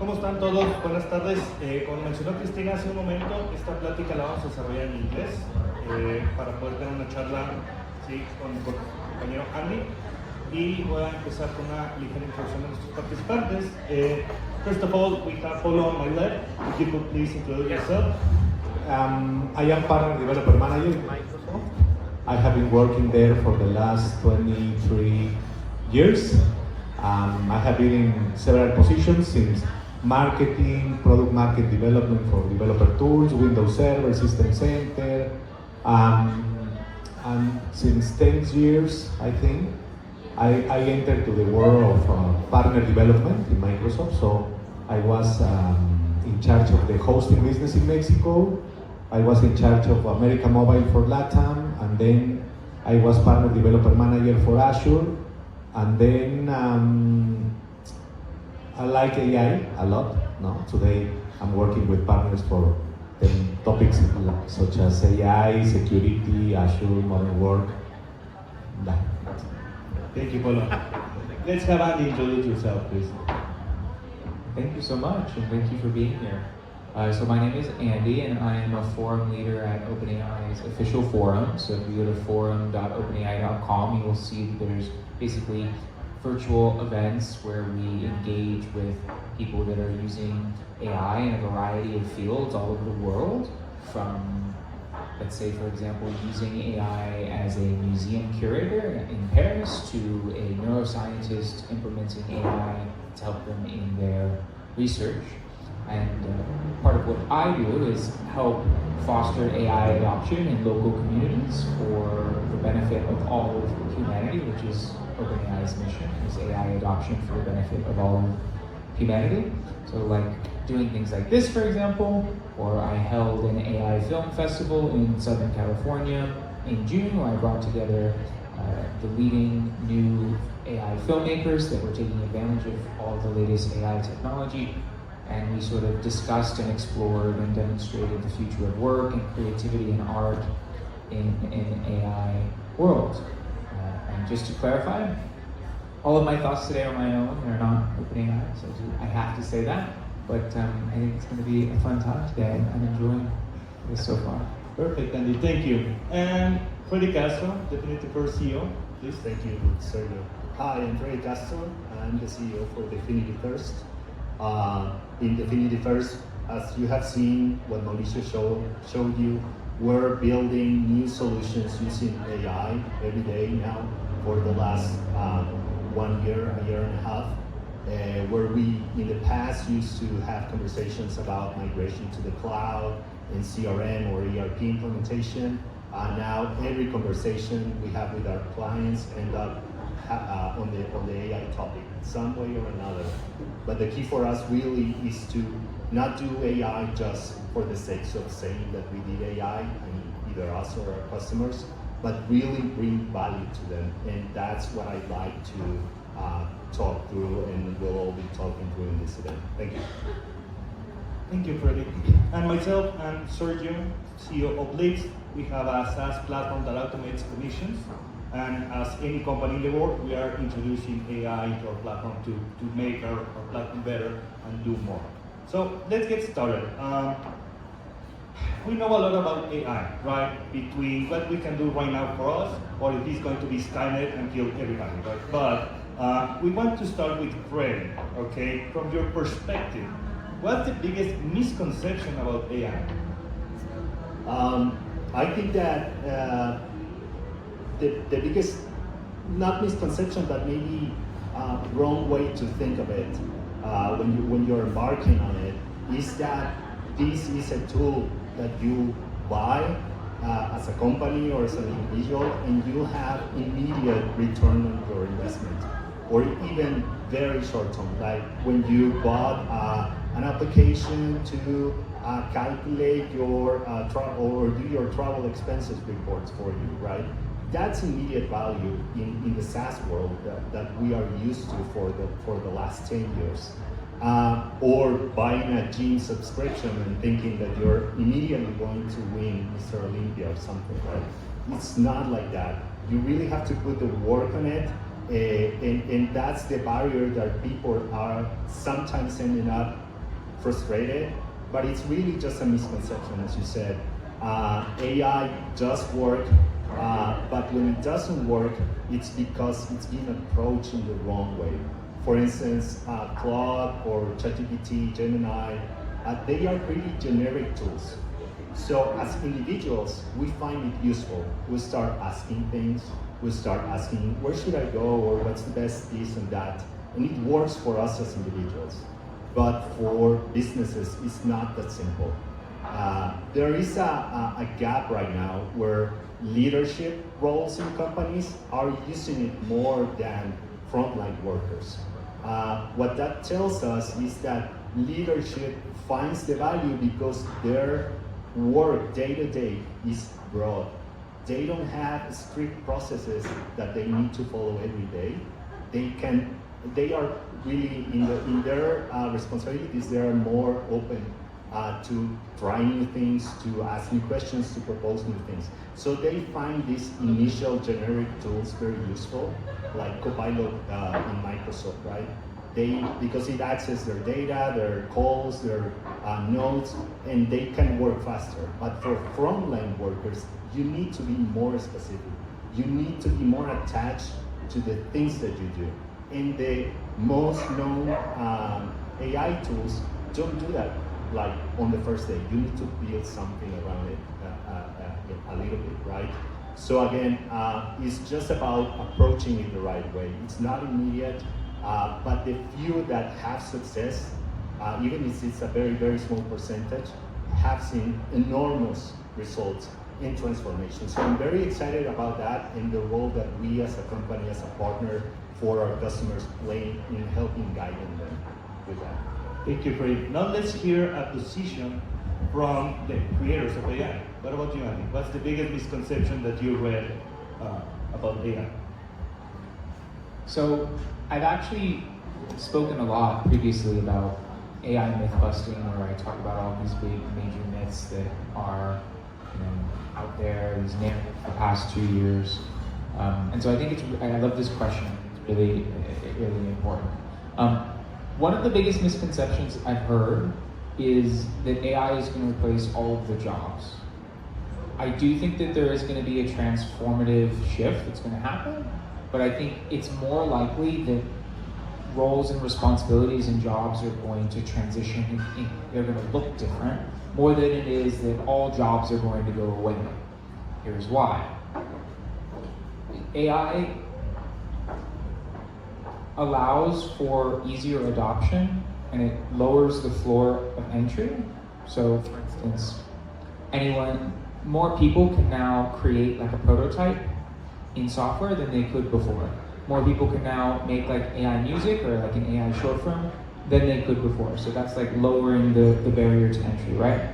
¿Cómo están todos? Buenas tardes. Como mencionó Cristina hace un momento, esta plática la vamos a desarrollar en inglés para poder tener una charla con mi compañero Andy. Y voy a empezar con una ligera introducción de nuestros participantes. First of all, we have Polo on my left. If you could please introduce yourself. I am partner developer manager in Microsoft. I have been working there for the last 23 years. I have been in several positions since marketing, product market development for developer tools, Windows Server, System Center, and since 10 years, I think, I entered to the world of partner development in Microsoft. So I was in charge of the hosting business in Mexico. I was in charge of America Mobile for LATAM, and then I was partner developer manager for Azure. And then I like AI a lot. No? Today I'm working with partners for topics such as AI, security, Azure, modern work. That. Thank you, Polo. Let's have Andy introduce yourself, please. Thank you so much, and thank you for being here. So my name is Andy, and I am a forum leader at OpenAI's official forum. So if you go to forum.openai.com, you will see that there's basically virtual events where we engage with people that are using AI in a variety of fields all over the world, from, let's say, for example, using AI as a museum curator in Paris to a neuroscientist implementing AI to help them in their research. And part of what I do is help foster AI adoption in local communities for the benefit of all of humanity, which is OpenAI's mission, is AI adoption for the benefit of all of humanity. So like doing things like this, for example, or I held an AI film festival in Southern California in June, where I brought together the leading new AI filmmakers that were taking advantage of all the latest AI technology. And we sort of discussed and explored and demonstrated the future of work and creativity and art in an AI world. And just to clarify, all of my thoughts today are my own, they're not OpenAI, so I have to say that. But I think it's going to be a fun time today. I'm enjoying this so far. Perfect, Andy, thank you. And Freddy Castro, Definity First CEO, please. Thank you, Sergio. Hi, I'm Freddy Castro. I'm the CEO for Definity First. In Definity First, as you have seen what Mauricio showed you, we're building new solutions using AI every day now for the last 1 year, a year and a half, where we in the past used to have conversations about migration to the cloud and CRM or ERP implementation. Now every conversation we have with our clients end up on the AI topic, some way or another. But the key for us really is to not do AI just for the sake of saying that we did AI, I mean, either us or our customers, but really bring value to them. And that's what I'd like to talk through, and we'll all be talking through in this event. Thank you. Thank you, Freddy. And myself, I'm Sergio, CEO of Blitz. We have a SaaS platform that automates commissions. And as any company in the world, we are introducing AI into our platform to make our platform better and do more. So let's get started. We know a lot about AI, right? Between what we can do right now for us, or if it's going to be Skynet and kill everybody, right? But we want to start with Freddy, okay? From your perspective, what's the biggest misconception about AI? I think that the biggest, not misconception, but maybe wrong way to think of it when you're embarking on it is that this is a tool that you buy as a company or as an individual, and you have immediate return on your investment, or even very short term, like when you bought an application to calculate your or do your travel expenses reports for you, right? That's immediate value in the SaaS world that we are used to for the last 10 years. Or buying a gym subscription and thinking that you're immediately going to win Mr. Olympia or something, right? It's not like that. You really have to put the work on it, and that's the barrier that people are sometimes ending up frustrated, but it's really just a misconception, as you said. AI does work, but when it doesn't work, it's because it's being approached in the wrong way. For instance, Claude or ChatGPT, Gemini, they are pretty generic tools. So as individuals, we find it useful. We start asking things, we start asking, where should I go, or what's the best this and that, and it works for us as individuals. But for businesses, it's not that simple. There is a gap right now where leadership roles in companies are using it more than frontline workers. What that tells us is that leadership finds the value because their work day to day is broad. They don't have strict processes that they need to follow every day. They are really in their responsibilities. They are more open to try new things, to ask new questions, to propose new things. So they find these initial generic tools very useful, like Copilot in Microsoft, right? Because it accesses their data, their calls, their notes, and they can work faster. But for frontline workers, you need to be more specific. You need to be more attached to the things that you do. And the most known AI tools don't do that, like on the first day. You need to build something around it a little bit, right? So again, it's just about approaching it the right way. It's not immediate, but the few that have success, even if it's a very, very small percentage, have seen enormous results in transformation. So I'm very excited about that and the role that we as a company, as a partner for our customers play in helping guiding them with that. Thank you, Fred. Now let's hear a position from the creators of AI. What about you, Andy? What's the biggest misconception that you read about AI? So I've actually spoken a lot previously about AI myth busting, where I talk about all these big major myths that are out there, these narratives for the past 2 years. And so I think I love this question. It's really important. One of the biggest misconceptions I've heard is that AI is going to replace all of the jobs. I do think that there is going to be a transformative shift that's going to happen, but I think it's more likely that roles and responsibilities and jobs are going to transition. They're going to look different more than it is that all jobs are going to go away. Here's why. AI allows for easier adoption and it lowers the floor of entry. So for instance, more people can now create like a prototype in software than they could before. More people can now make like AI music or like an AI short film than they could before. So that's like lowering the barrier to entry, right?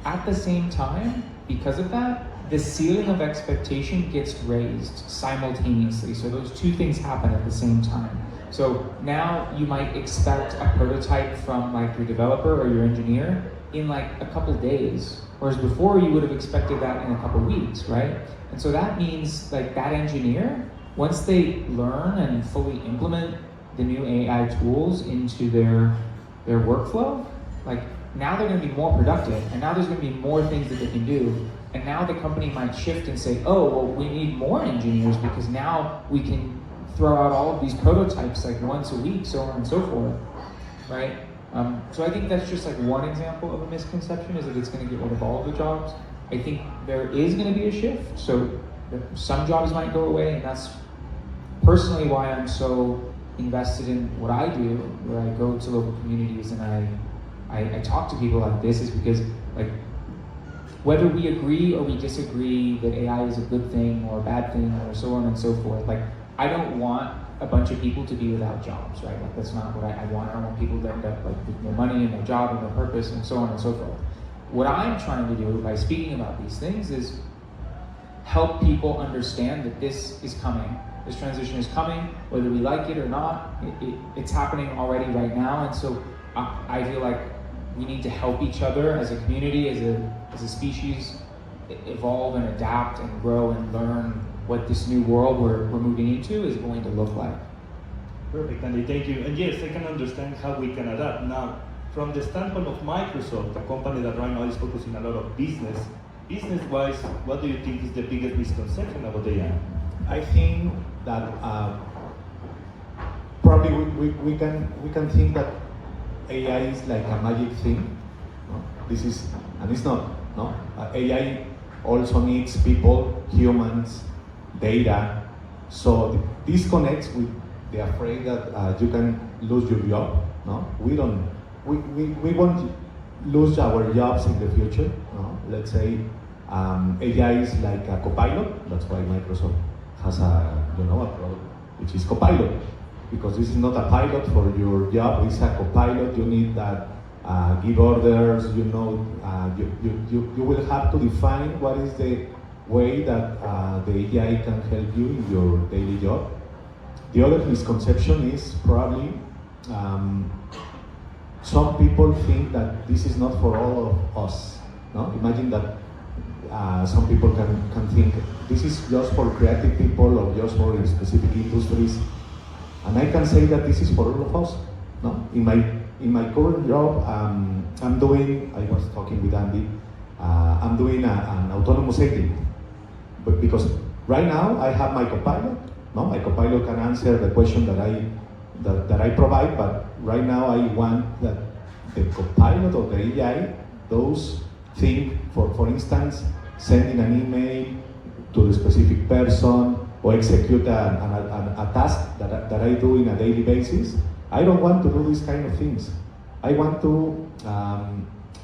At the same time, because of that, the ceiling of expectation gets raised simultaneously. So those two things happen at the same time. So now you might expect a prototype from like your developer or your engineer in like a couple days, whereas before you would have expected that in a couple weeks, right? And so that means like that engineer, once they learn and fully implement the new AI tools into their workflow, like now they're going to be more productive, and now there's going to be more things that they can do. And now the company might shift and say, oh, well, we need more engineers because now we can throw out all of these prototypes like once a week, so on and so forth, right? So I think that's just like one example of a misconception, is that it's going to get rid of all of the jobs. I think there is going to be a shift, so some jobs might go away, and that's personally why I'm so invested in what I do, where I go to local communities and I talk to people like this, is because like whether we agree or we disagree that AI is a good thing or a bad thing or so on and so forth, like I don't want a bunch of people to be without jobs, right? Like that's not what I want. I want people to end up like with no money and no job and no purpose and so on and so forth. What I'm trying to do by speaking about these things is help people understand that this is coming. This transition is coming, whether we like it or not. It's happening already right now, and so I feel like we need to help each other as a community, as a species, evolve and adapt and grow and learn what this new world we're moving into is going to look like. Perfect, Andy, thank you. And yes, I can understand how we can adapt. Now, from the standpoint of Microsoft, a company that right now is focusing a lot of business-wise, what do you think is the biggest misconception about AI? I think that probably we can think that AI is like a magic thing. No? This is, and it's not. No, AI also needs people, humans, data. So this connects with the afraid that you can lose your job. No, we don't. We won't lose our jobs in the future. No? Let's say AI is like a copilot. That's why Microsoft has a product which is Copilot, because this is not a pilot for your job. It's a copilot. You need that give orders. You will have to define what is the way that the AI can help you in your daily job. The other misconception is probably some people think that this is not for all of us. No, imagine that. Some people can think this is just for creative people or just for specific industries, and I can say that this is for all of us. No, in my current job, I'm doing. I was talking with Andy. I'm doing an autonomous agent, but because right now I have my copilot. No, my copilot can answer the question that I provide, but right now I want that the copilot or the AI those think for instance sending an email to the specific person or execute a task that I do in a daily basis. I don't want to do these kind of things. I want to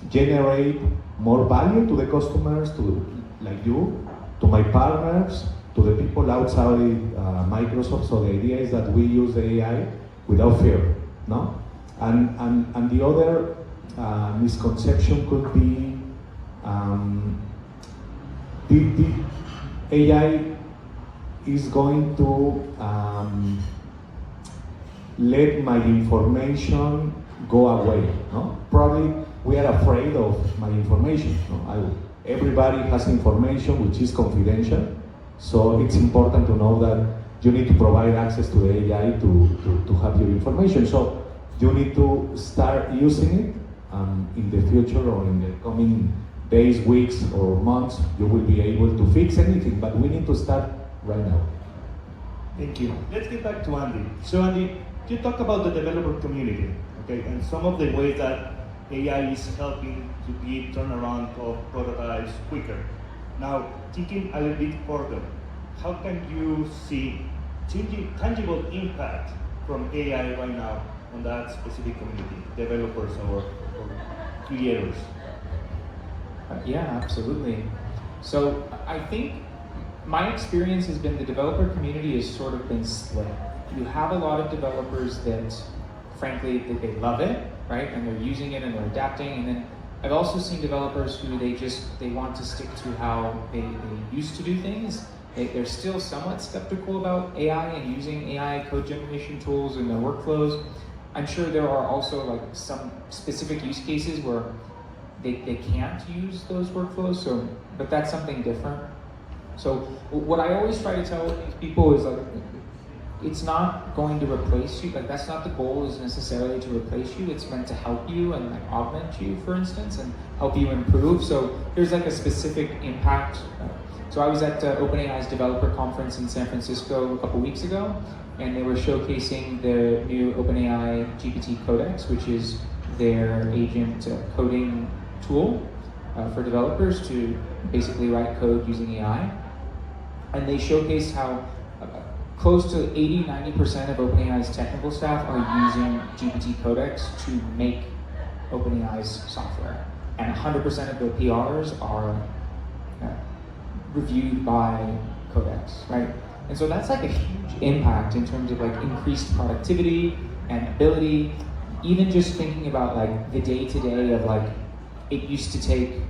generate more value to the customers, to like you, to my partners, to the people outside Microsoft. So the idea is that we use the AI without fear, no? And the other misconception could be the AI is going to let my information go away. No? Probably we are afraid of my information. No? Everybody has information which is confidential, so it's important to know that you need to provide access to the AI to have your information. So you need to start using it in the future or in the coming days, weeks, or months. You will be able to fix anything, but we need to start right now. Thank you. Let's get back to Andy. So Andy, you talk about the developer community, okay, and some of the ways that AI is helping to give turnaround of prototypes quicker. Now, thinking a little bit further, how can you see tangible impact from AI right now on that specific community, developers or creators? Yeah, absolutely. So I think my experience has been the developer community has sort of been split. You have a lot of developers that, frankly, they love it, right? And they're using it and they're adapting. And then I've also seen developers who they want to stick to how they used to do things. They're still somewhat skeptical about AI and using AI code generation tools in their workflows. I'm sure there are also like some specific use cases where they can't use those workflows, but that's something different. So what I always try to tell these people is like, it's not going to replace you. Like that's not the goal, is necessarily to replace you. It's meant to help you and like augment you, for instance, and help you improve. So there's like a specific impact. So I was at OpenAI's developer conference in San Francisco a couple weeks ago, and they were showcasing the new OpenAI GPT Codex, which is their agent coding tool for developers to basically write code using AI. And they showcased how close to 80-90% of OpenAI's technical staff are using GPT Codex to make OpenAI's software. And 100% of the PRs are reviewed by Codex, right? And so that's like a huge impact in terms of like increased productivity and ability. Even just thinking about like the day-to-day of like, it used to take,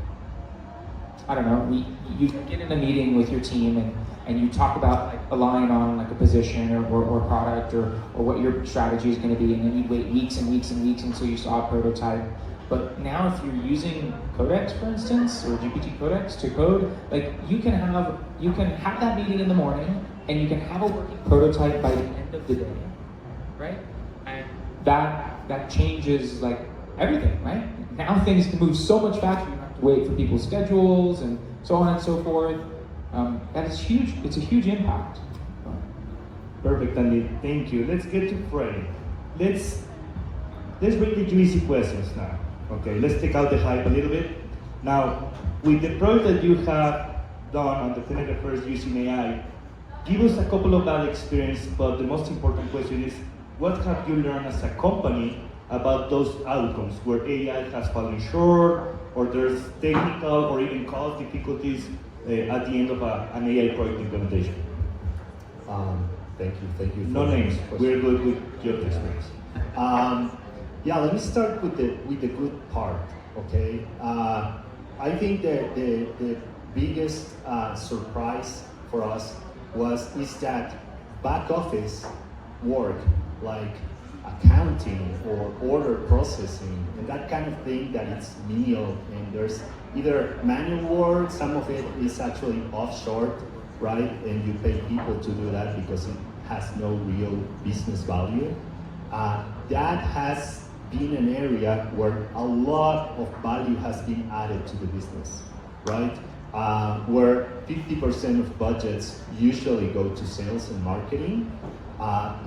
I don't know, you get in a meeting with your team and you talk about like a line on like a position or product or what your strategy is going to be, and then you'd wait weeks and weeks and weeks until you saw a prototype. But now if you're using Codex, for instance, or GPT Codex to code, like you can have that meeting in the morning and you can have a working prototype by the end of the day, right? And that changes like everything, right? Now things can move so much faster. You don't have to wait for people's schedules and so on and so forth. That is huge. It's a huge impact. Perfect, Andy. Thank you. Let's get to Freddie. Let's bring the juicy questions now. Okay, let's take out the hype a little bit. Now, with the project that you have done on Definity first using AI, give us a couple of bad experience, but the most important question is, what have you learned as a company about those outcomes where AI has fallen short, or there's technical or even cost difficulties at the end of an AI project implementation? Thank you. No names. We're good with your experience. Yeah, let me start with the good part. Okay, I think that the biggest surprise for us is that back office work like accounting or order processing and that kind of thing, that it's menial and there's either manual work, some of it is actually offshore, right? And you pay people to do that because it has no real business value. That has been an area where a lot of value has been added to the business, right? Where 50% of budgets usually go to sales and marketing.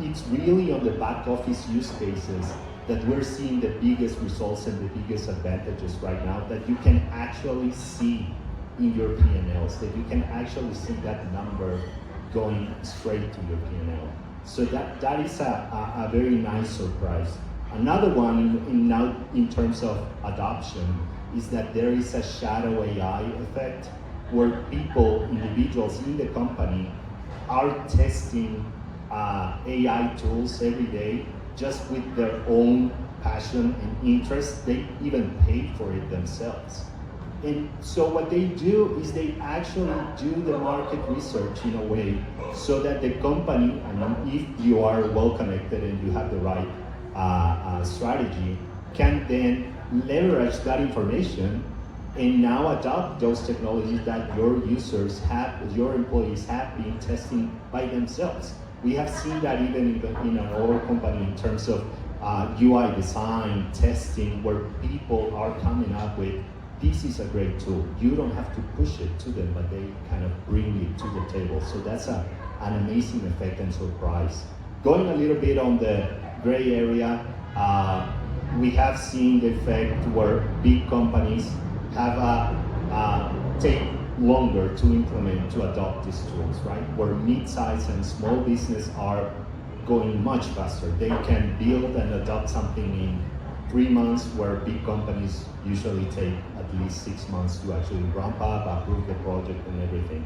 It's really on the back office use cases that we're seeing the biggest results and the biggest advantages right now, that you can actually see in your P&Ls, that you can actually see that number going straight to your P&L. So that is a very nice surprise. Another one now in terms of adoption is that there is a shadow AI effect where people, individuals in the company are testing AI tools every day just with their own passion and interest. They even pay for it themselves. And so what they do is they actually do the market research in a way so that the company, and if you are well connected and you have the right strategy, can then leverage that information and now adopt those technologies that your users have, your employees have been testing by themselves. We have seen that even in our company in terms of UI design, testing, where people are coming up with, this is a great tool. You don't have to push it to them, but they kind of bring it to the table. So that's an amazing effect and surprise. Going a little bit on the gray area, we have seen the effect where big companies have take longer to implement, to adopt these tools, right? Where mid-size and small business are going much faster. They can build and adopt something in 3 months, where big companies usually take at least 6 months to actually ramp up, approve the project and everything.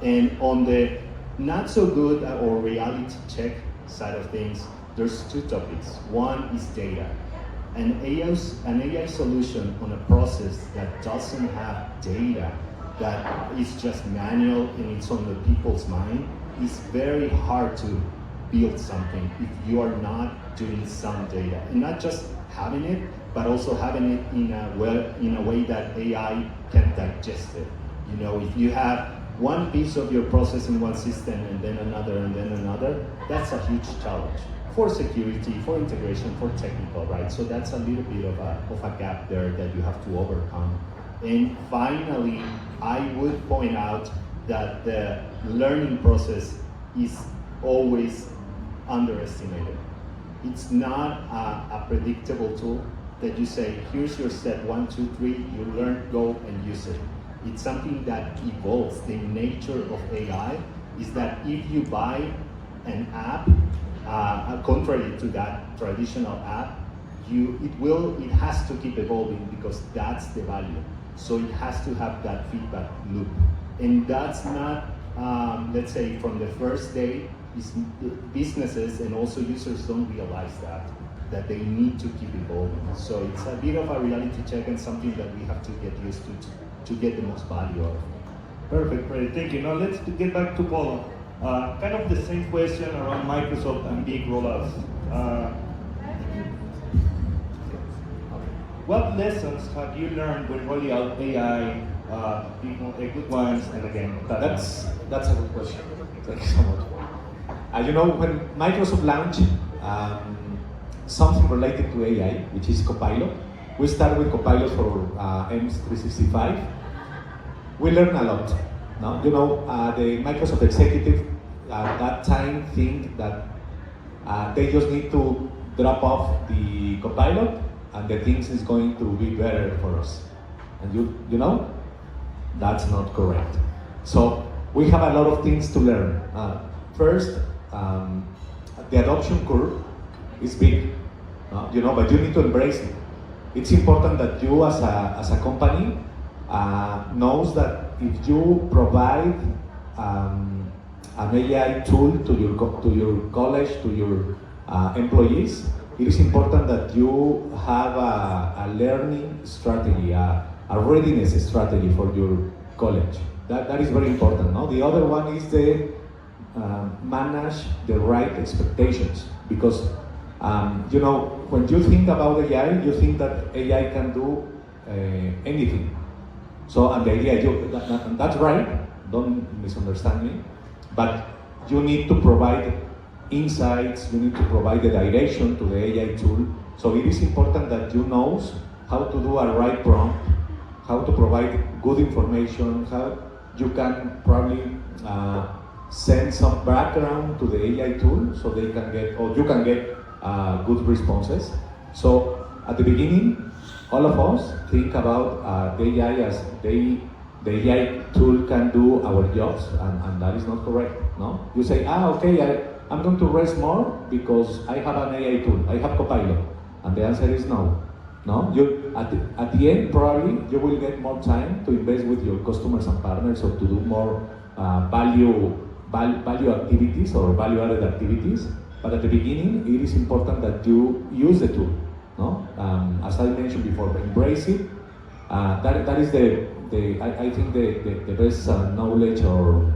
And on the not so good or reality check side of things, there's two topics. One is data. An AI solution on a process that doesn't have data, that is just manual and it's on the people's mind, is very hard to build something if you are not doing some data. And not just having it, but also having it in a way that AI can digest it. You know, if you have one piece of your process in one system and then another, that's a huge challenge for security, for integration, for technical, right? So that's a little bit of a gap there that you have to overcome. And finally, I would point out that the learning process is always underestimated. It's not a predictable tool that you say, here's your step 1, 2, 3, you learn, go and use it. It's something that evolves. The nature of AI is that if you buy an app, contrary to that traditional app, it has to keep evolving because that's the value. So it has to have that feedback loop. And that's not, let's say, from the first day, businesses and also users don't realize that they need to keep evolving. So it's a bit of a reality check and something that we have to get used to get the most value out of it. Perfect, great, thank you. Now let's get back to Paulo. Kind of the same question around Microsoft and big rollouts. What lessons have you learned when rolling out AI, good ones, and again, That's a good question. Thank you so much. You know, when Microsoft launched something related to AI, which is Copilot, We started with Copilot for M365. We learned a lot. No? You know, the Microsoft executive at that time think that they just need to drop off the Copilot and the things is going to be better for us. And you know, that's not correct. So we have a lot of things to learn. First, the adoption curve is big, you know, but you need to embrace it. It's important that you as a company knows that if you provide an AI tool to your college, to your employees, it is important that you have a learning strategy, a readiness strategy for your college. That is very important. No? The other one is the manage the right expectations, because you know, when you think about AI, you think that AI can do anything. So, and the idea, that's right, don't misunderstand me, but you need to provide insights, you need to provide the direction to the AI tool. So it is important that you know how to do a right prompt, how to provide good information, how you can probably send some background to the AI tool so they can get, or you can get good responses. So at the beginning, all of us think about the AI as the AI tool can do our jobs, and that is not correct. No, you say, okay, I'm going to rest more because I have an AI tool, I have Copilot, and the answer is no. No, at the end probably you will get more time to invest with your customers and partners, or to do more value activities or value-added activities. But at the beginning, it is important that you use the tool. No, as I mentioned before, embrace it. That is I think the best knowledge or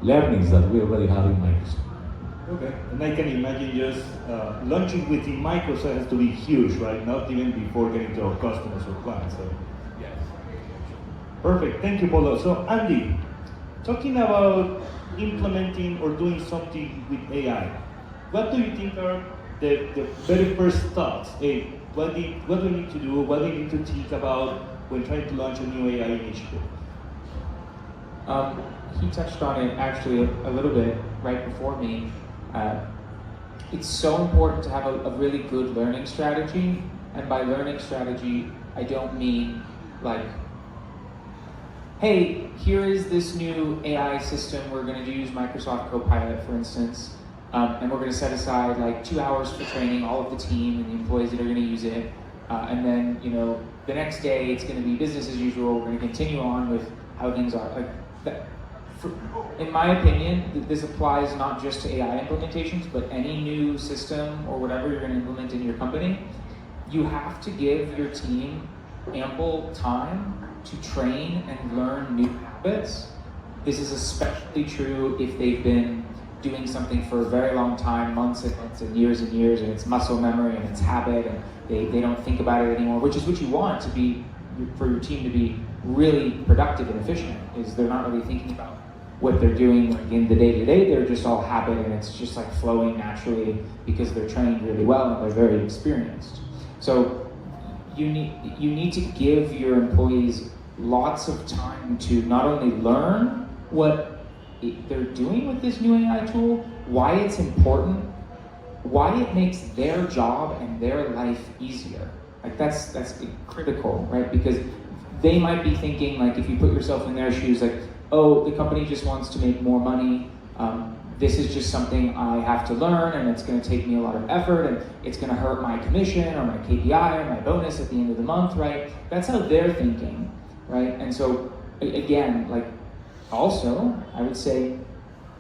learnings that we already have in Microsoft. Okay, and I can imagine just launching within Microsoft has to be huge, right? Not even before getting to our customers or clients. So, yes. Perfect. Thank you, Paulo. So, Andy, talking about implementing or doing something with AI, what do you think are the very first thoughts? Hey, what do we need to do? What do we need to think about when trying to launch a new AI initiative? He touched on it actually a little bit right before me. It's so important to have a really good learning strategy, and by learning strategy, I don't mean like, hey, here is this new AI system, we're going to use Microsoft Copilot, for instance, and we're going to set aside like 2 hours for training all of the team and the employees that are going to use it, and then, you know, the next day it's going to be business as usual, we're going to continue on with how things are. Like that, in my opinion, this applies not just to AI implementations, but any new system or whatever you're going to implement in your company. You have to give your team ample time to train and learn new habits. This is especially true if they've been doing something for a very long time, months and months and years, and it's muscle memory and it's habit, and they don't think about it anymore, which is what you want to be, for your team to be really productive and efficient, is they're not really thinking about what they're doing like in the day-to-day, they're just all habit, and it's just like flowing naturally because they're trained really well and they're very experienced. So you need to give your employees lots of time to not only learn what they're doing with this new AI tool, why it's important, why it makes their job and their life easier. Like that's critical, right? Because they might be thinking, like, if you put yourself in their shoes, like, oh, the company just wants to make more money. This is just something I have to learn, and it's going to take me a lot of effort, and it's going to hurt my commission or my KPI or my bonus at the end of the month, right? That's how they're thinking, right? And so, again, like, also, I would say,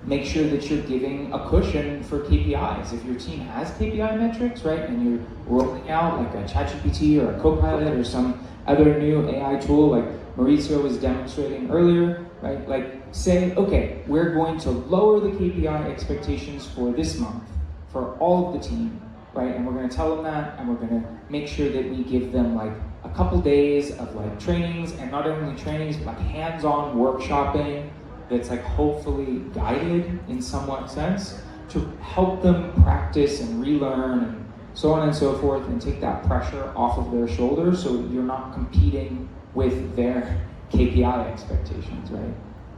make sure that you're giving a cushion for KPIs. If your team has KPI metrics, right, and you're rolling out like a ChatGPT or a Copilot or some other new AI tool like Mauricio was demonstrating earlier, right? Like, say, okay, we're going to lower the KPI expectations for this month for all of the team, right? And we're going to tell them that, and we're going to make sure that we give them like a couple days of like trainings, and not only trainings, but like hands-on workshopping that's like hopefully guided in somewhat sense to help them practice and relearn so on and so forth, and take that pressure off of their shoulders so you're not competing with their KPI expectations, right?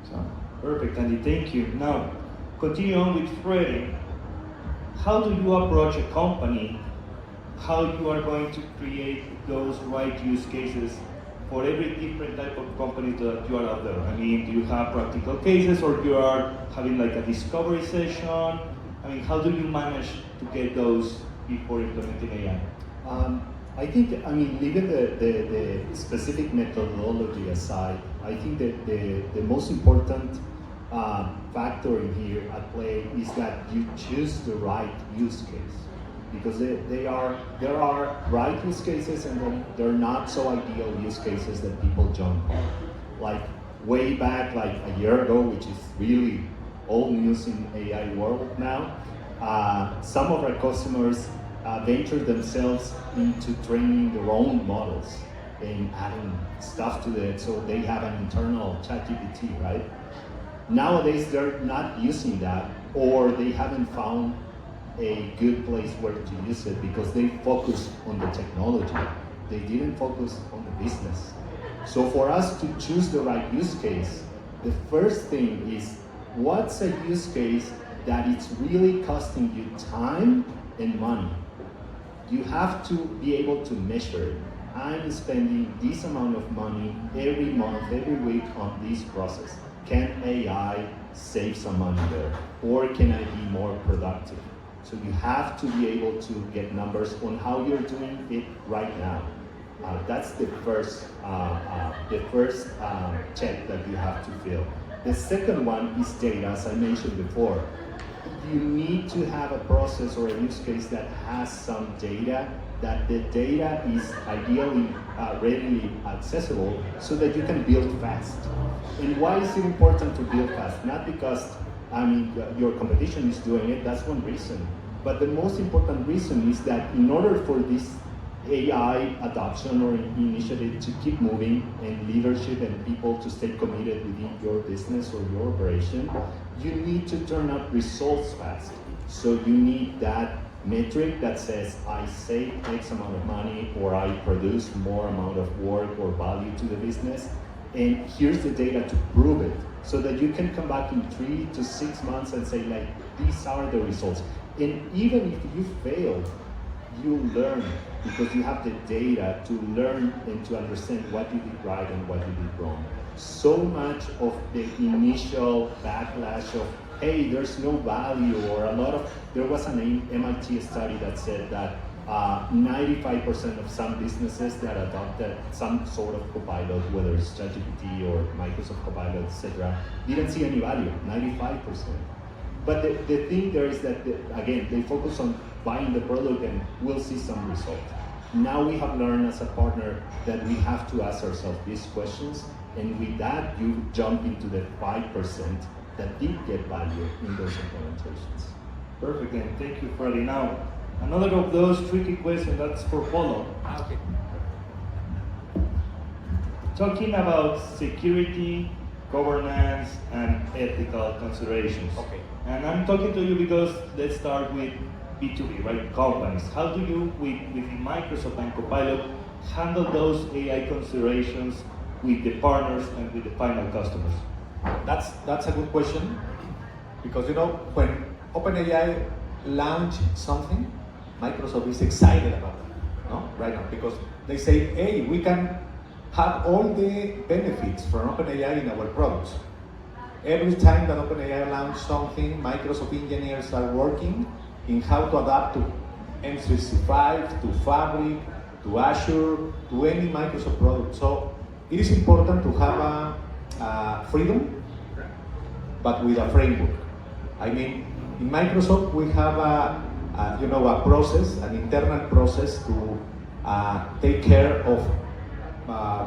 So. Perfect, Andy, thank you. Now, continue on with Freddie. How do you approach a company? How you are going to create those right use cases for every different type of company that you are out there? I mean, do you have practical cases, or you are having like a discovery session? I mean, how do you manage to get those before implementing AI? I think, leaving the specific methodology aside, I think that the most important factor in here at play is that you choose the right use case. Because there are right use cases and then they're not so ideal use cases that people jump on. Like way back, like a year ago, which is really old news in AI world now, some of our customers ventured themselves into training their own models and adding stuff to it, so they have an internal ChatGPT, right? Nowadays, they're not using that, or they haven't found a good place where to use it because they focus on the technology. They didn't focus on the business. So for us to choose the right use case, the first thing is, what's a use case that it's really costing you time and money? You have to be able to measure it. I'm spending this amount of money every month, every week on this process. Can AI save some money there? Or can I be more productive? So you have to be able to get numbers on how you're doing it right now. That's the first check that you have to fill. The second one is data, as I mentioned before. You need to have a process or a use case that has some data, that the data is ideally readily accessible so that you can build fast. And why is it important to build fast? Not because your competition is doing it, that's one reason. But the most important reason is that in order for this AI adoption or initiative to keep moving, and leadership and people to stay committed within your business or your operation, you need to turn up results fast. So you need that metric that says, I save X amount of money, or I produce more amount of work or value to the business, and here's the data to prove it, so that you can come back in 3 to 6 months and say, like, these are the results. And even if you fail, you learn, because you have the data to learn and to understand what you did right and what you did wrong. So much of the initial backlash of, hey, there's no value, or there was an MIT study that said that 95% of some businesses that adopted some sort of copilot, whether it's ChatGPT or Microsoft Copilot, etc., didn't see any value, 95%. But the thing there is that, again, they focus on buying the product and we'll see some result. Now we have learned as a partner that we have to ask ourselves these questions, and with that, you jump into the 5% that did get value in those implementations. Perfect, and thank you, Freddie. Now, another of those tricky questions, that's for Polo. Okay. Talking about security, governance, and ethical considerations. Okay. And I'm talking to you because let's start with B2B, right? Companies. How do you, within Microsoft and Copilot, handle those AI considerations with the partners and with the final customers? That's a good question, because when OpenAI launched something, Microsoft is excited about it, no? Right now, because they say, hey, we can have all the benefits from OpenAI in our products. Every time that OpenAI launches something, Microsoft engineers are working in how to adapt to M365, to Fabric, to Azure, to any Microsoft product. So it is important to have a freedom, but with a framework. I mean, in Microsoft we have a process, an internal process to take care of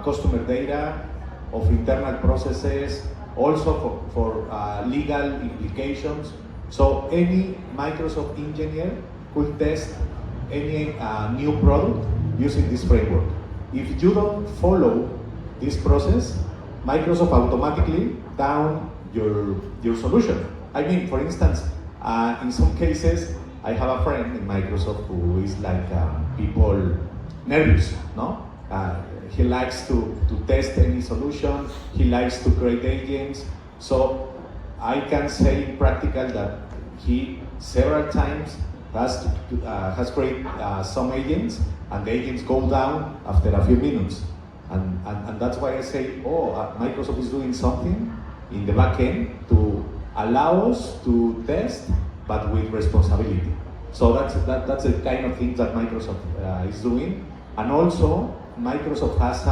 customer data, of internal processes, also for legal implications. So any Microsoft engineer could test any new product using this framework. If you don't follow this process, Microsoft automatically down your solution. I mean, for instance, in some cases, I have a friend in Microsoft who is like people nervous, no? He likes to test any solution, he likes to create agents. So I can say in practical that he several times has created some agents, and the agents go down after a few minutes. And that's why I say, Microsoft is doing something in the back end to allow us to test, but with responsibility. So that's the kind of things that Microsoft is doing. And also, Microsoft has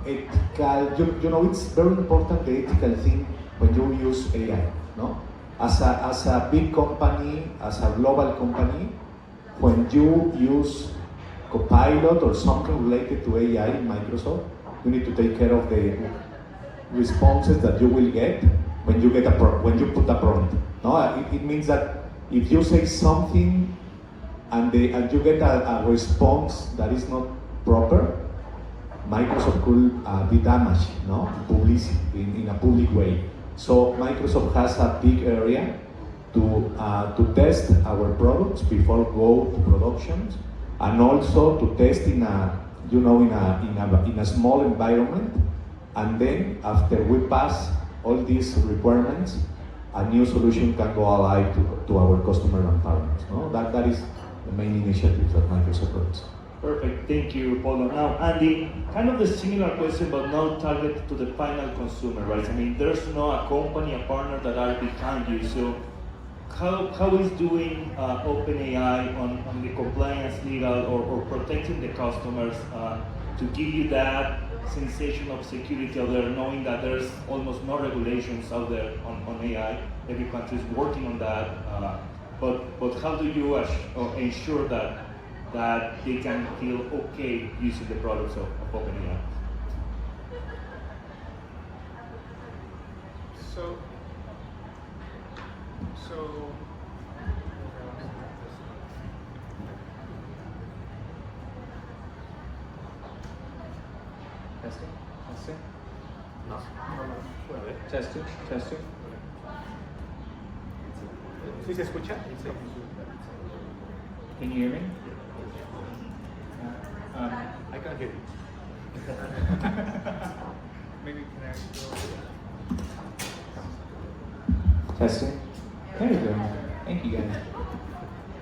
ethical, you know, it's very important, the ethical thing when you use AI, no? As a big company, as a global company, when you use Copilot or something related to AI in Microsoft, you need to take care of the responses that you will get when you get when you put a prompt. No, it means that if you say something and you get a response that is not proper, Microsoft could be damaged, no, publicity in a public way. So Microsoft has a big area to test our products before go to productions, and also to test in a small environment, and then after we pass all these requirements, a new solution can go live to our customers and partners. No? That is the main initiative that Microsoft runs. Perfect, thank you, Paulo. Now, Andy, kind of the similar question, but now targeted to the final consumer, right? I mean, there's no a company, a partner that are behind you. So, how is doing OpenAI on the compliance, legal, or protecting the customers to give you that sensation of security out there, knowing that there's almost no regulations out there on AI. Every country is working on that. But how do you ensure that they can feel okay using the products of OpenAI? So testing. ¿Sí se escucha? Can you hear me? I can't hear you. Maybe can I go? Testing. There you go. Thank you guys.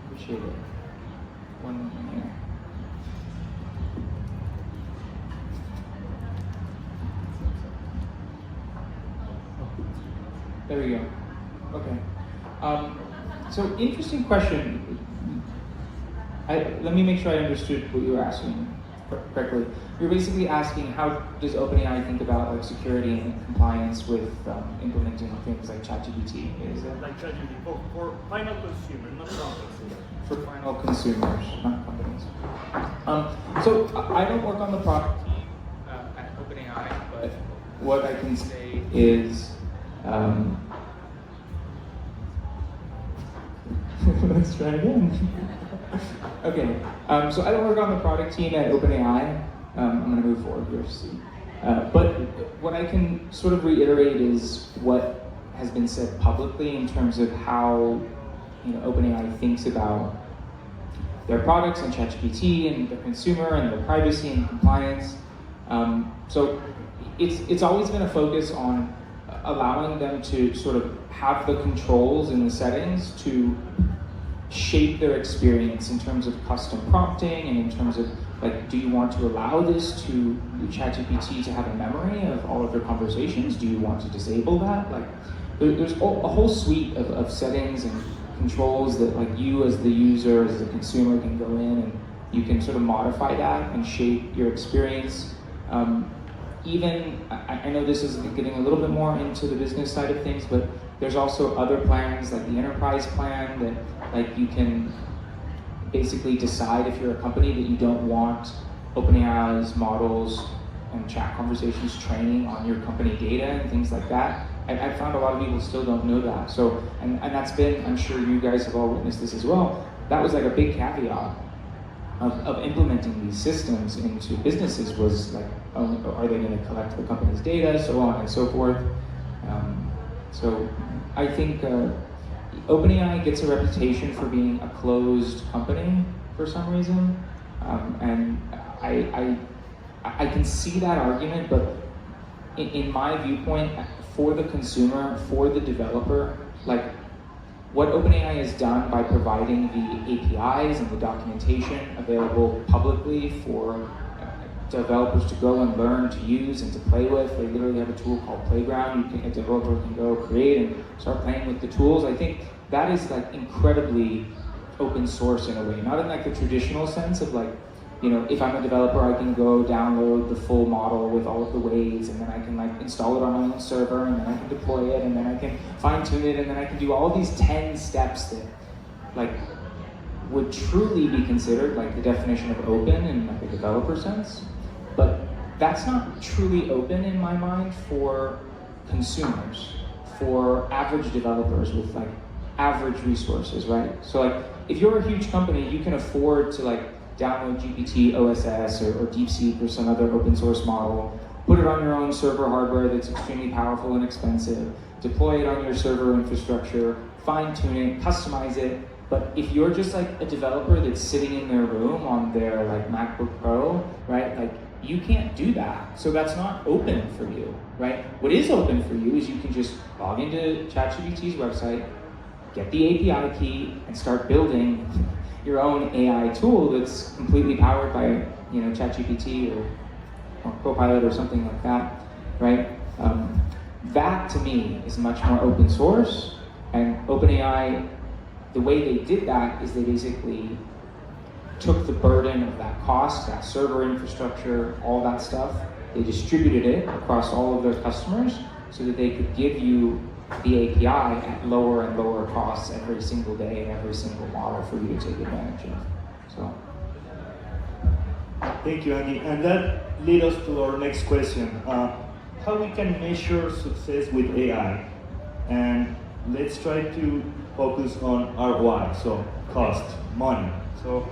Appreciate it. One moment here. There we go. Okay. So interesting question. Let me make sure I understood what you were asking correctly. You're basically asking how does OpenAI think about like security and compliance with implementing things like ChatGPT? Is that Like ChatGPT for final consumer, not companies. for final consumers, not companies? So I don't work on the product team at OpenAI, but what I can say is. Let's try again. Okay, so I don't work on the product team at OpenAI. I'm going to move forward here, see. But what I can sort of reiterate is what has been said publicly in terms of how OpenAI thinks about their products and ChatGPT and the consumer and their privacy and compliance. So it's always been a focus on allowing them to sort of have the controls and the settings to shape their experience in terms of custom prompting and in terms of like, do you want to allow this to ChatGPT to have a memory of all of your conversations? Do you want to disable that? Like, there's a whole suite of settings and controls that like you as the user, as the consumer can go in and you can sort of modify that and shape your experience. Even, I know this is getting a little bit more into the business side of things, but there's also other plans like the enterprise plan that like you can basically decide if you're a company that you don't want OpenAI's models and chat conversations training on your company data and things like that. I found a lot of people still don't know that. So, and that's been, I'm sure you guys have all witnessed this as well, that was like a big caveat of implementing these systems into businesses was like, are they going to collect the company's data, so on and so forth. So I think OpenAI gets a reputation for being a closed company for some reason, and I can see that argument, but in my viewpoint, for the consumer, for the developer, like what OpenAI has done by providing the APIs and the documentation available publicly for developers to go and learn to use and to play with. They literally have a tool called Playground. A developer can go create and start playing with the tools. I think that is like incredibly open source in a way, not in like the traditional sense of like, you know, if I'm a developer, I can go download the full model with all of the weights, and then I can like install it on my own server, and then I can deploy it, and then I can fine tune it, and then I can do all of these 10 steps that like would truly be considered like the definition of open in like a developer sense. But that's not truly open in my mind for consumers, for average developers with like average resources, right? So like if you're a huge company, you can afford to like download GPT, OSS, or DeepSeek or some other open source model, put it on your own server hardware that's extremely powerful and expensive, deploy it on your server infrastructure, fine tune it, customize it. But if you're just like a developer that's sitting in their room on their like MacBook Pro, right? Like you can't do that. So that's not open for you, right? What is open for you is you can just log into ChatGPT's website, get the API key, and start building your own AI tool that's completely powered by, you know, ChatGPT or Copilot or something like that, right? That to me is much more open source, and OpenAI, the way they did that is they basically took the burden of that cost, that server infrastructure, all that stuff, they distributed it across all of their customers so that they could give you the API at lower and lower costs every single day and every single model for you to take advantage of. So. Thank you, Andy. And that leads us to our next question. How we can measure success with AI? And let's try to focus on ROI, so cost, money. So,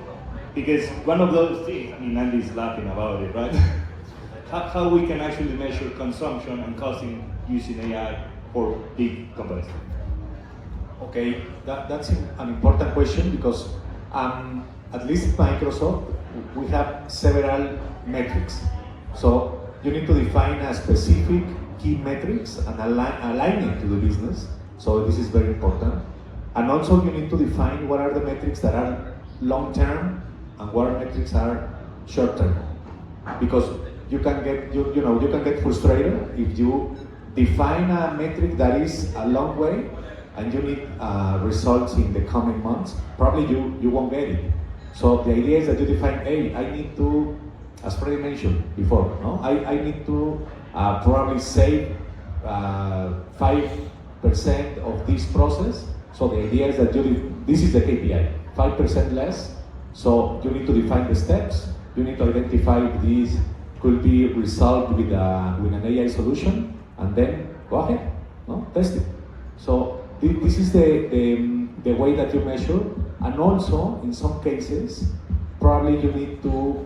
because one of those things, I mean, Andy's laughing about it, right? how we can actually measure consumption and costing using AI for big companies? Okay, that's an important question because at least Microsoft, we have several metrics. So you need to define a specific key metrics and align it to the business. So this is very important. And also you need to define what are the metrics that are long-term and what metrics are short-term. Because you can get frustrated if you define a metric that is a long way and you need results in the coming months, probably you won't get it. So the idea is that you define, hey, I need to, as Freddie mentioned before, no? I need to probably save 5% of this process. So the idea is that this is the KPI, 5% less. So you need to define the steps. You need to identify if this could be resolved with an AI solution, and then go ahead, no? Test it. So this is the way that you measure, and also in some cases, probably you need to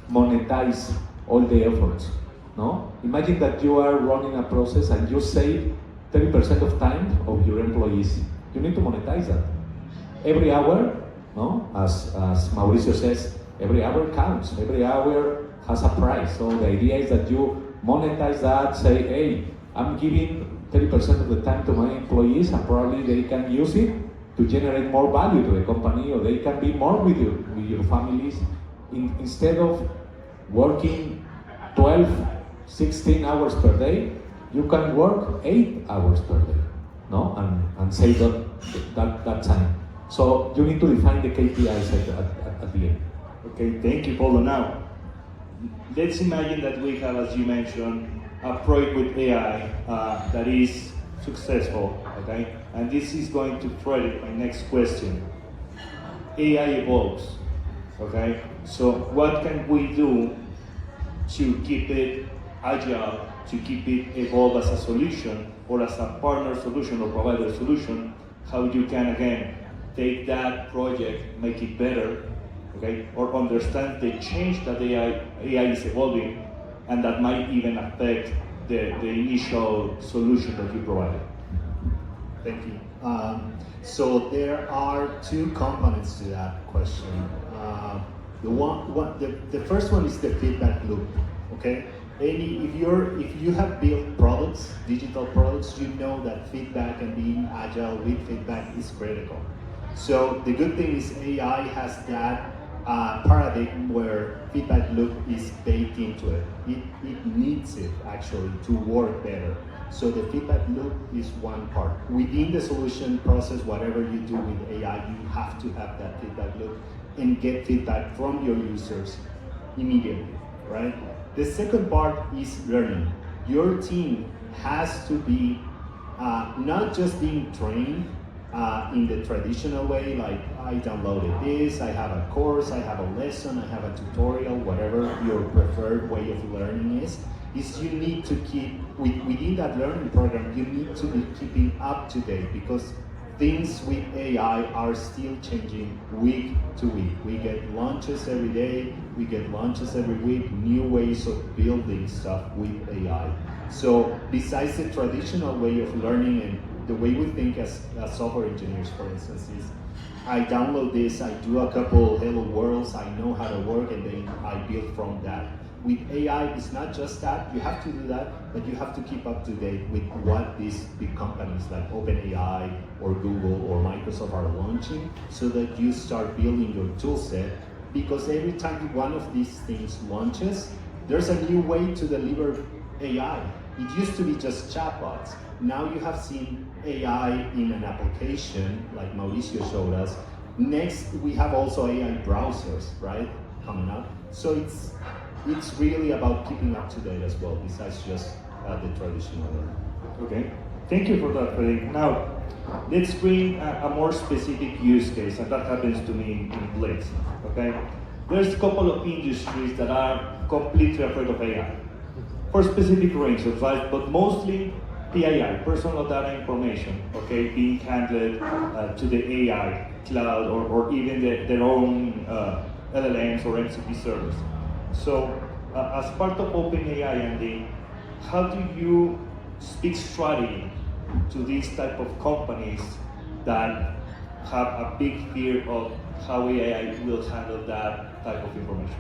monetize all the efforts. No? Imagine that you are running a process and you save 30% of time of your employees. You need to monetize that. Every hour, no? As Mauricio says, every hour counts. Every hour has a price. So the idea is that you monetize that, say, hey, I'm giving 30% of the time to my employees, and probably they can use it to generate more value to the company, or they can be more with your families. Instead of working 12, 16 hours per day, you can work 8 hours per day, no? And save that time. So you need to define the KPIs at the end. Okay, thank you, Paulo. Now, let's imagine that we have, as you mentioned, a project with AI that is successful, okay? And this is going to predict my next question. AI evolves, okay? So what can we do to keep it agile, to keep it evolve as a solution, or as a partner solution or provider solution? How you can, again, take that project, make it better, okay? Or understand the change that AI is evolving, and that might even affect the initial solution that you provided. Thank you. So there are two components to that question. The first one is the feedback loop. Okay, if you have built products, digital products, you know that feedback and being agile with feedback is critical. So the good thing is AI has that paradigm where feedback loop is baked into it. It needs it actually to work better. So the feedback loop is one part. Within the solution process, whatever you do with AI, you have to have that feedback loop and get feedback from your users immediately, right? The second part is learning. Your team has to be not just being trained in the traditional way, like I downloaded this, I have a course, I have a lesson, I have a tutorial, whatever your preferred way of learning is you need to keep, within that learning program, you need to be keeping up to date because things with AI are still changing week to week. We get launches every day, we get launches every week, new ways of building stuff with AI. So besides the traditional way of learning and the way we think as software engineers, for instance, is I download this, I do a couple hello worlds, I know how to work, and then I build from that. With AI, it's not just that, you have to do that, but you have to keep up to date with what these big companies like OpenAI or Google or Microsoft are launching so that you start building your tool set, because every time one of these things launches, there's a new way to deliver AI. It used to be just chatbots. Now you have seen AI in an application, like Mauricio showed us. Next, we have also AI browsers, right, coming up. So it's really about keeping up to date as well, besides just the traditional way. Okay, thank you for that, Frederick. Now, let's bring a more specific use case, and that happens to me in Blitz, okay? There's a couple of industries that are completely afraid of AI, for specific ranges, right? But mostly PII, personal data information, okay, being handled to the AI cloud or even their own LLMs or MCP servers. So, as part of OpenAI, Andy, how do you speak strategy to these type of companies that have a big fear of how AI will handle that type of information?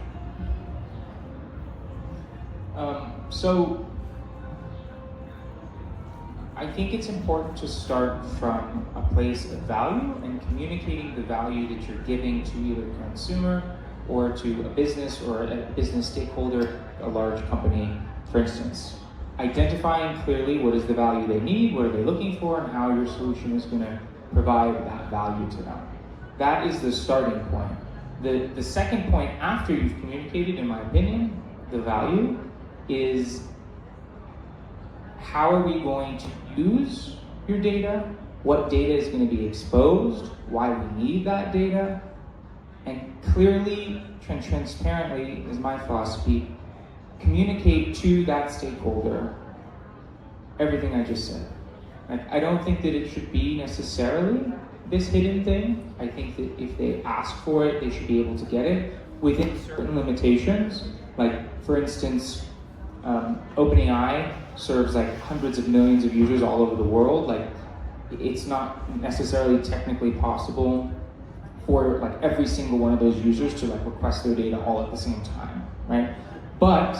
So I think it's important to start from a place of value and communicating the value that you're giving to either a consumer or to a business or a business stakeholder, a large company, for instance. Identifying clearly what is the value they need, what are they looking for, and how your solution is going to provide that value to them. That is the starting point. The second point after you've communicated, in my opinion, the value is how are we going to use your data, what data is going to be exposed, why we need that data, and clearly and transparently, is my philosophy, communicate to that stakeholder everything I just said. I don't think that it should be necessarily this hidden thing. I think that if they ask for it, they should be able to get it within certain limitations. Like, for instance, OpenAI serves like hundreds of millions of users all over the world. Like, it's not necessarily technically possible for like every single one of those users to like request their data all at the same time, right? But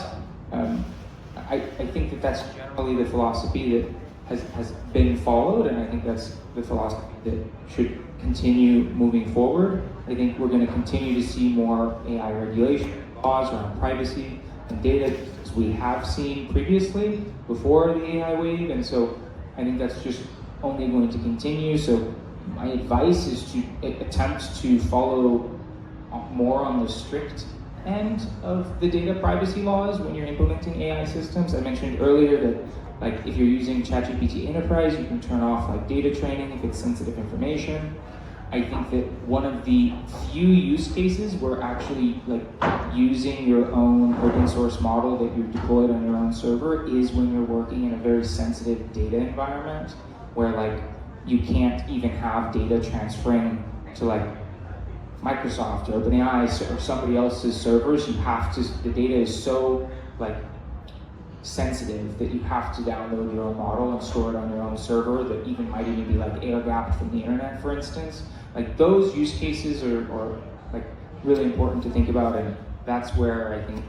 I think that that's generally the philosophy that has been followed, and I think that's the philosophy that should continue moving forward. I think we're going to continue to see more AI regulation laws around privacy and data, as we have seen previously before the AI wave, and so I think that's just only going to continue. So my advice is to attempt to follow more on the strict end of the data privacy laws when you're implementing AI systems. I mentioned earlier that like if you're using ChatGPT Enterprise, you can turn off like data training if it's sensitive information. I think that one of the few use cases where actually like using your own open source model that you've deployed on your own server is when you're working in a very sensitive data environment where like you can't even have data transferring to like Microsoft or OpenAI or somebody else's servers. You have to, the data is so like sensitive that you have to download your own model and store it on your own server that even might even be like air-gapped from the internet, for instance. Like those use cases are like really important to think about, and that's where I think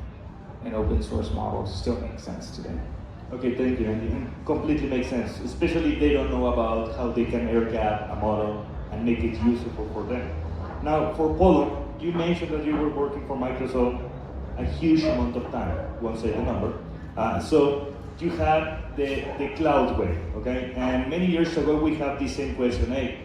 an open source model still makes sense today. Okay, thank you, Andy. And completely makes sense, especially if they don't know about how they can air gap a model and make it useful for them. Now, for Polo, you mentioned that you were working for Microsoft a huge amount of time, won't say the number. So you had the cloud way, okay? And many years ago, we have the same question, hey,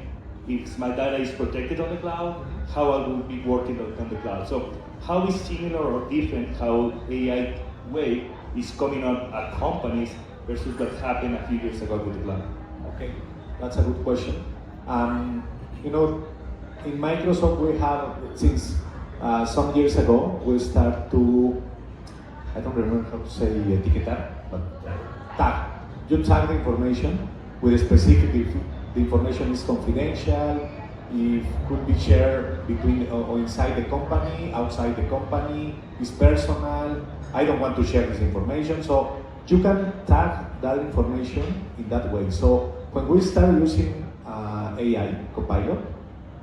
if my data is protected on the cloud, how I will be working on the cloud? So how is similar or different how AI way is coming up at companies versus what happened a few years ago with the cloud? Okay, that's a good question. You know, in Microsoft we have, since some years ago, we start to, I don't remember how to say etiquetar, but tag. You tag the information with a specific, if the information is confidential, if could be shared between or inside the company, outside the company, is personal, I don't want to share this information. So you can tag that information in that way. So when we started using AI, Copilot,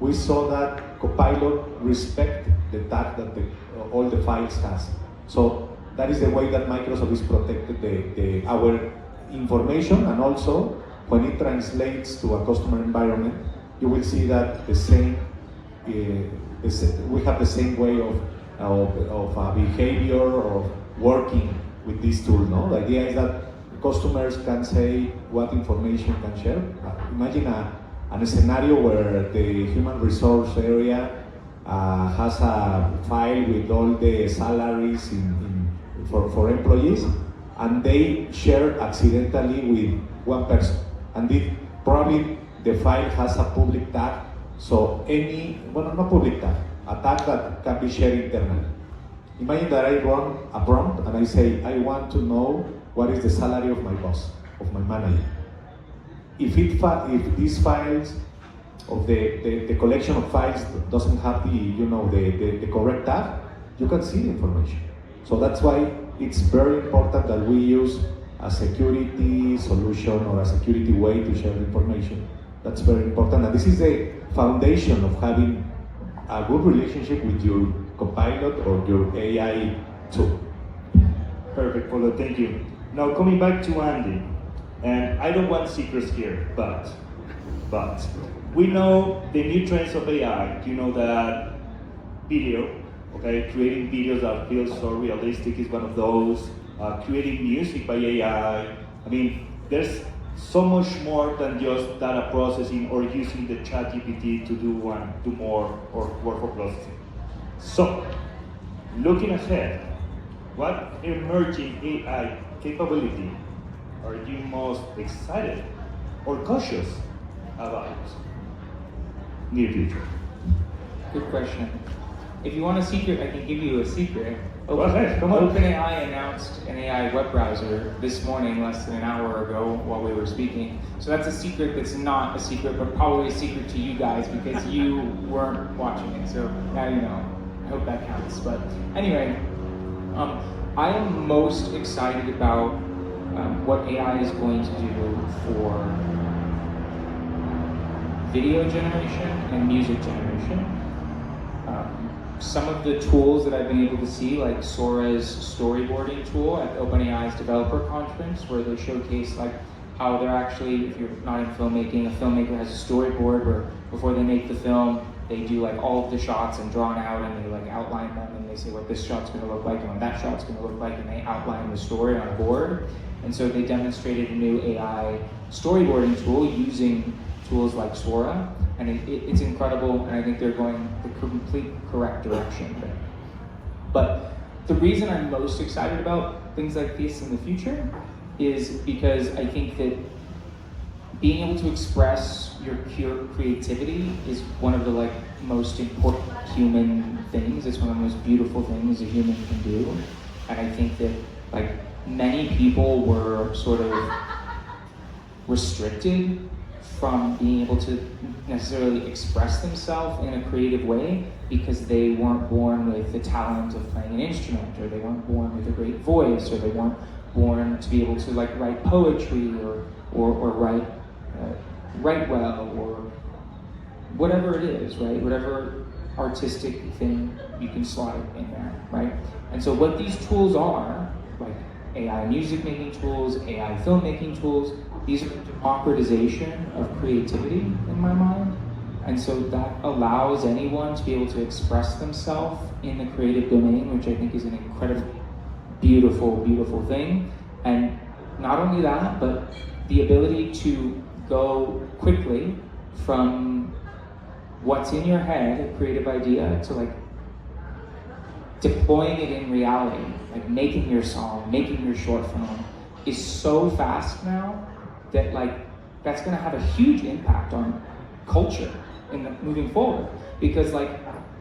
we saw that Copilot respect the tag that all the files has. So that is the way that Microsoft is protected our information, and also when it translates to a customer environment, you will see that the same. We have the same way of behavior of working with this tool. No, the idea is that customers can say what information can share. Imagine a scenario where the human resource area has a file with all the salaries for employees, and they share accidentally with one person, and probably the file has a public tag, so not public tag, a tag that can be shared internally. Imagine that I run a prompt and I say, I want to know what is the salary of my boss, of my manager. If these files, of the collection of files doesn't have the correct tag, you can see the information. So that's why it's very important that we use a security solution or a security way to share the information. That's very important, and this is the foundation of having a good relationship with your Copilot or your AI tool. Perfect, Polo, thank you. Now coming back to Andy, and I don't want secrets here, but we know the new trends of AI. You know that video, okay, creating videos that feel so realistic is one of those. Creating music by AI. I mean, there's so much more than just data processing or using the ChatGPT to do more or workflow processing. So, looking ahead, what emerging AI capability are you most excited or cautious about near future? Good question. If you want a secret, I can give you a secret. Go ahead, come on. OpenAI announced an AI web browser this morning, less than an hour ago, while we were speaking. So that's a secret that's not a secret, but probably a secret to you guys because you weren't watching it. So now you know. I hope that counts. But anyway, I am most excited about what AI is going to do for video generation and music generation. Some of the tools that I've been able to see, like Sora's storyboarding tool at OpenAI's developer conference, where they showcase like how they're actually, if you're not in filmmaking, a filmmaker has a storyboard where before they make the film, they do like all of the shots and drawn out, and they like outline them, and they say what this shot's going to look like and what that shot's going to look like, and they outline the story on a board. And so they demonstrated a new AI storyboarding tool using tools like Sora, and it's incredible, and I think they're going the complete correct direction there. But the reason I'm most excited about things like this in the future is because I think that being able to express your pure creativity is one of the most important human things. It's one of the most beautiful things a human can do, and I think that many people were sort of restricted from being able to necessarily express themselves in a creative way because they weren't born with the talent of playing an instrument, or they weren't born with a great voice, or they weren't born to be able to like write poetry or write well or whatever it is, right? Whatever artistic thing you can slide in there, right? And so what these tools are, like AI music making tools, AI filmmaking tools, these are the democratization of creativity in my mind. And so that allows anyone to be able to express themselves in the creative domain, which I think is an incredibly beautiful, beautiful thing. And not only that, but the ability to go quickly from what's in your head, a creative idea, to like deploying it in reality, like making your song, making your short film, is so fast now that like that's gonna have a huge impact on culture moving forward. Because like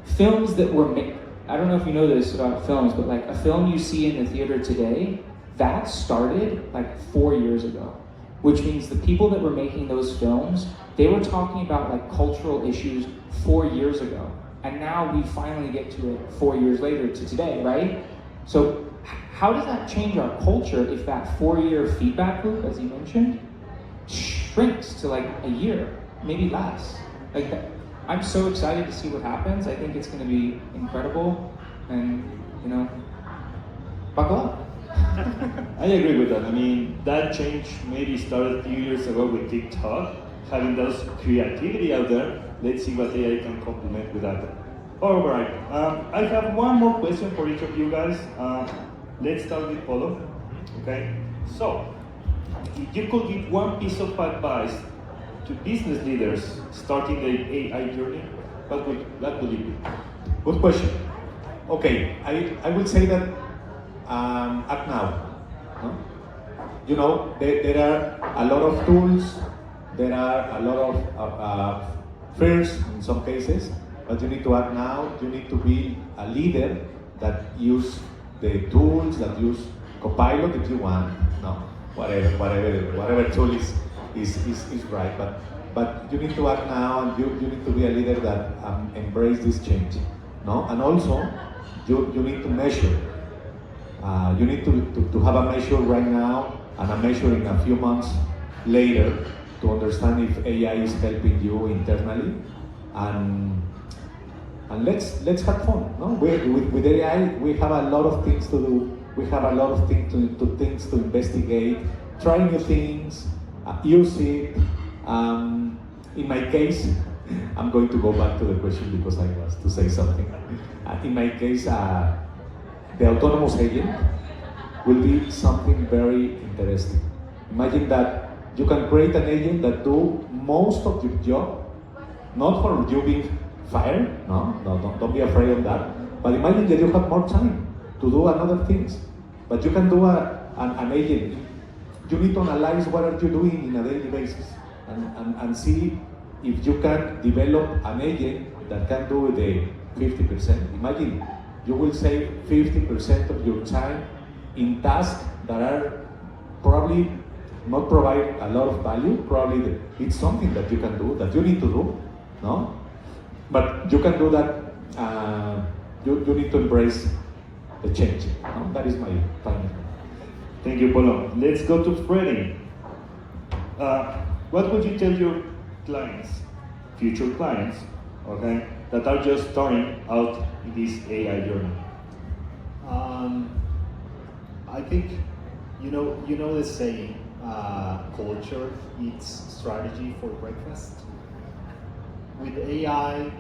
films that were made, I don't know if you know this about films, but like a film you see in the theater today, that started like 4 years ago. Which means the people that were making those films, they were talking about like cultural issues 4 years ago. And now we finally get to it 4 years later to today, right? So how does that change our culture if that 4-year feedback loop, as you mentioned, shrinks to like a year, maybe less? Like that, I'm so excited to see what happens. I think it's going to be incredible, and you know, buckle up. I agree with that. I mean, that change maybe started a few years ago with TikTok, having those creativity out there. Let's see what AI can complement with that. All right, I have one more question for each of you guys. Let's start with Polo. Okay, so if you could give one piece of advice to business leaders starting their AI journey, what would it be? Good question. Okay, I would say that act now. No? You know, there are a lot of tools, there are a lot of fears in some cases, but you need to act now. You need to be a leader that use the tools, that use Copilot if you want. No, whatever tool is right. But you need to act now, and you need to be a leader that embrace this change. No, and also you need to measure. You need to have a measure right now and a measure in a few months later to understand if AI is helping you internally, and let's have fun. No, with AI we have a lot of things to do. We have a lot of things to investigate, try new things, use it. In my case, I'm going to go back to the question because I was to say something. In my case, the autonomous agent will be something very interesting. Imagine that you can create an agent that do most of your job, not for you being fired, don't be afraid of that, but imagine that you have more time to do other things. But you can do an agent. You need to analyze what are you doing in a daily basis and see if you can develop an agent that can do the 50%. Imagine you will save 50% of your time in tasks that are probably not provide a lot of value. Probably it's something that you can do, that you need to do, no? But you can do that. You need to embrace the change. No? That is my final. Thank you, Polo. Let's go to Freddy. What would you tell your clients, future clients, okay, that are just starting out in this AI journey? I think you know the saying, culture eats strategy for breakfast. With AI,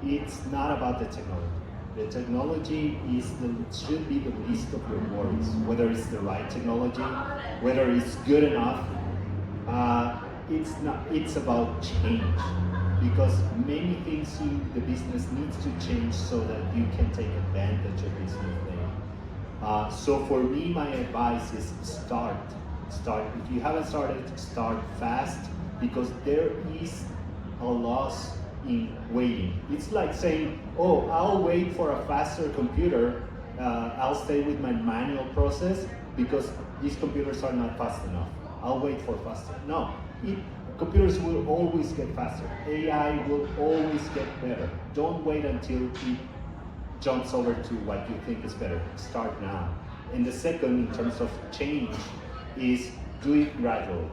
it's not about the technology. The technology should be the least of your worries. Whether it's the right technology, whether it's good enough, it's not. It's about change, because many things the business needs to change so that you can take advantage of this new thing. So for me, my advice is start. If you haven't started, start fast, because there is a loss in waiting. It's like saying, oh, I'll wait for a faster computer, I'll stay with my manual process because these computers are not fast enough. I'll wait for faster. No, computers will always get faster. AI will always get better. Don't wait until it jumps over to what you think is better. Start now. And the second, in terms of change, is do it gradually.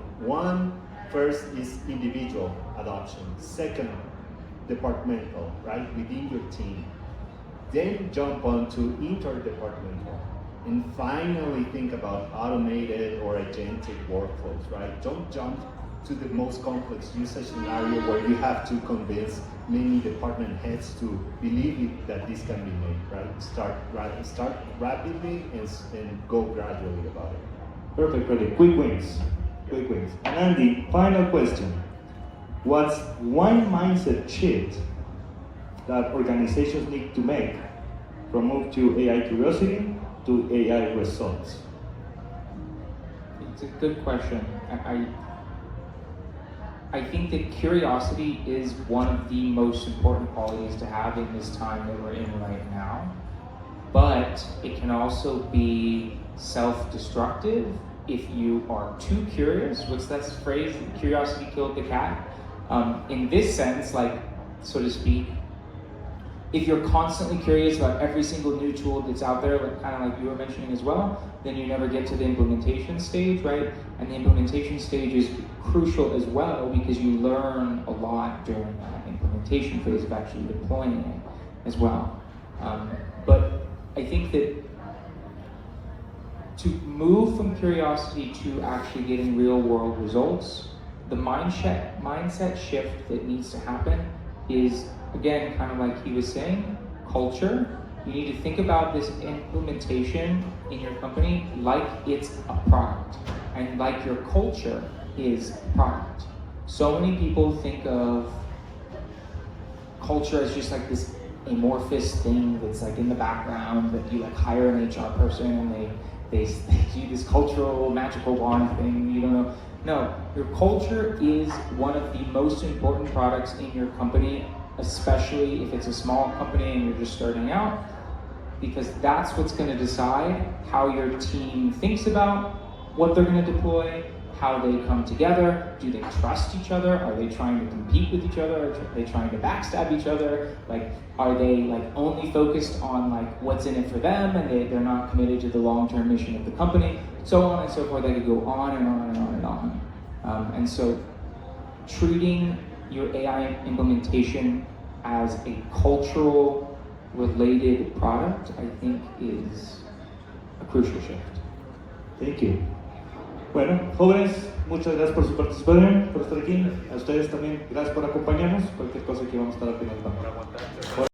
First is individual adoption. Second, departmental, right, within your team. Then jump on to interdepartmental. And finally think about automated or agentic workflows, right? Don't jump to the most complex usage scenario where you have to convince many department heads to believe that this can be made, right? Start rapidly and go gradually about it. Perfect, Freddy. Quick wins. Quick wins. And Andy, final question. What's one mindset shift that organizations need to make from move to AI curiosity to AI results? It's a good question. I think that curiosity is one of the most important qualities to have in this time that we're in right now. But it can also be self-destructive if you are too curious. What's that phrase? Curiosity killed the cat. In this sense, like, so to speak, if you're constantly curious about every single new tool that's out there, like, kind of like you were mentioning as well, then you never get to the implementation stage, right? And the implementation stage is crucial as well because you learn a lot during that implementation phase of actually deploying it as well. But I think that to move from curiosity to actually getting real world results, the mindset shift that needs to happen is, again, kind of like he was saying, culture. You need to think about this implementation in your company like it's a product and like your culture is a product. So many people think of culture as just like this amorphous thing that's like in the background that you like hire an HR person and they do this cultural magical wand thing, you don't know. No, your culture is one of the most important products in your company, especially if it's a small company and you're just starting out, because that's what's going to decide how your team thinks about what they're going to deploy, how they come together. Do they trust each other? Are they trying to compete with each other? Are they trying to backstab each other? Like, are they like only focused on like what's in it for them and they're not committed to the long-term mission of the company? So on and so forth. They could go on and on and on and on. And so treating your AI implementation as a cultural related product, I think, is a crucial shift. Thank you. Bueno, jóvenes, muchas gracias por su participación, por estar aquí. A ustedes también, gracias por acompañarnos. Cualquier cosa que vamos a estar atendiendo. Por aguantar.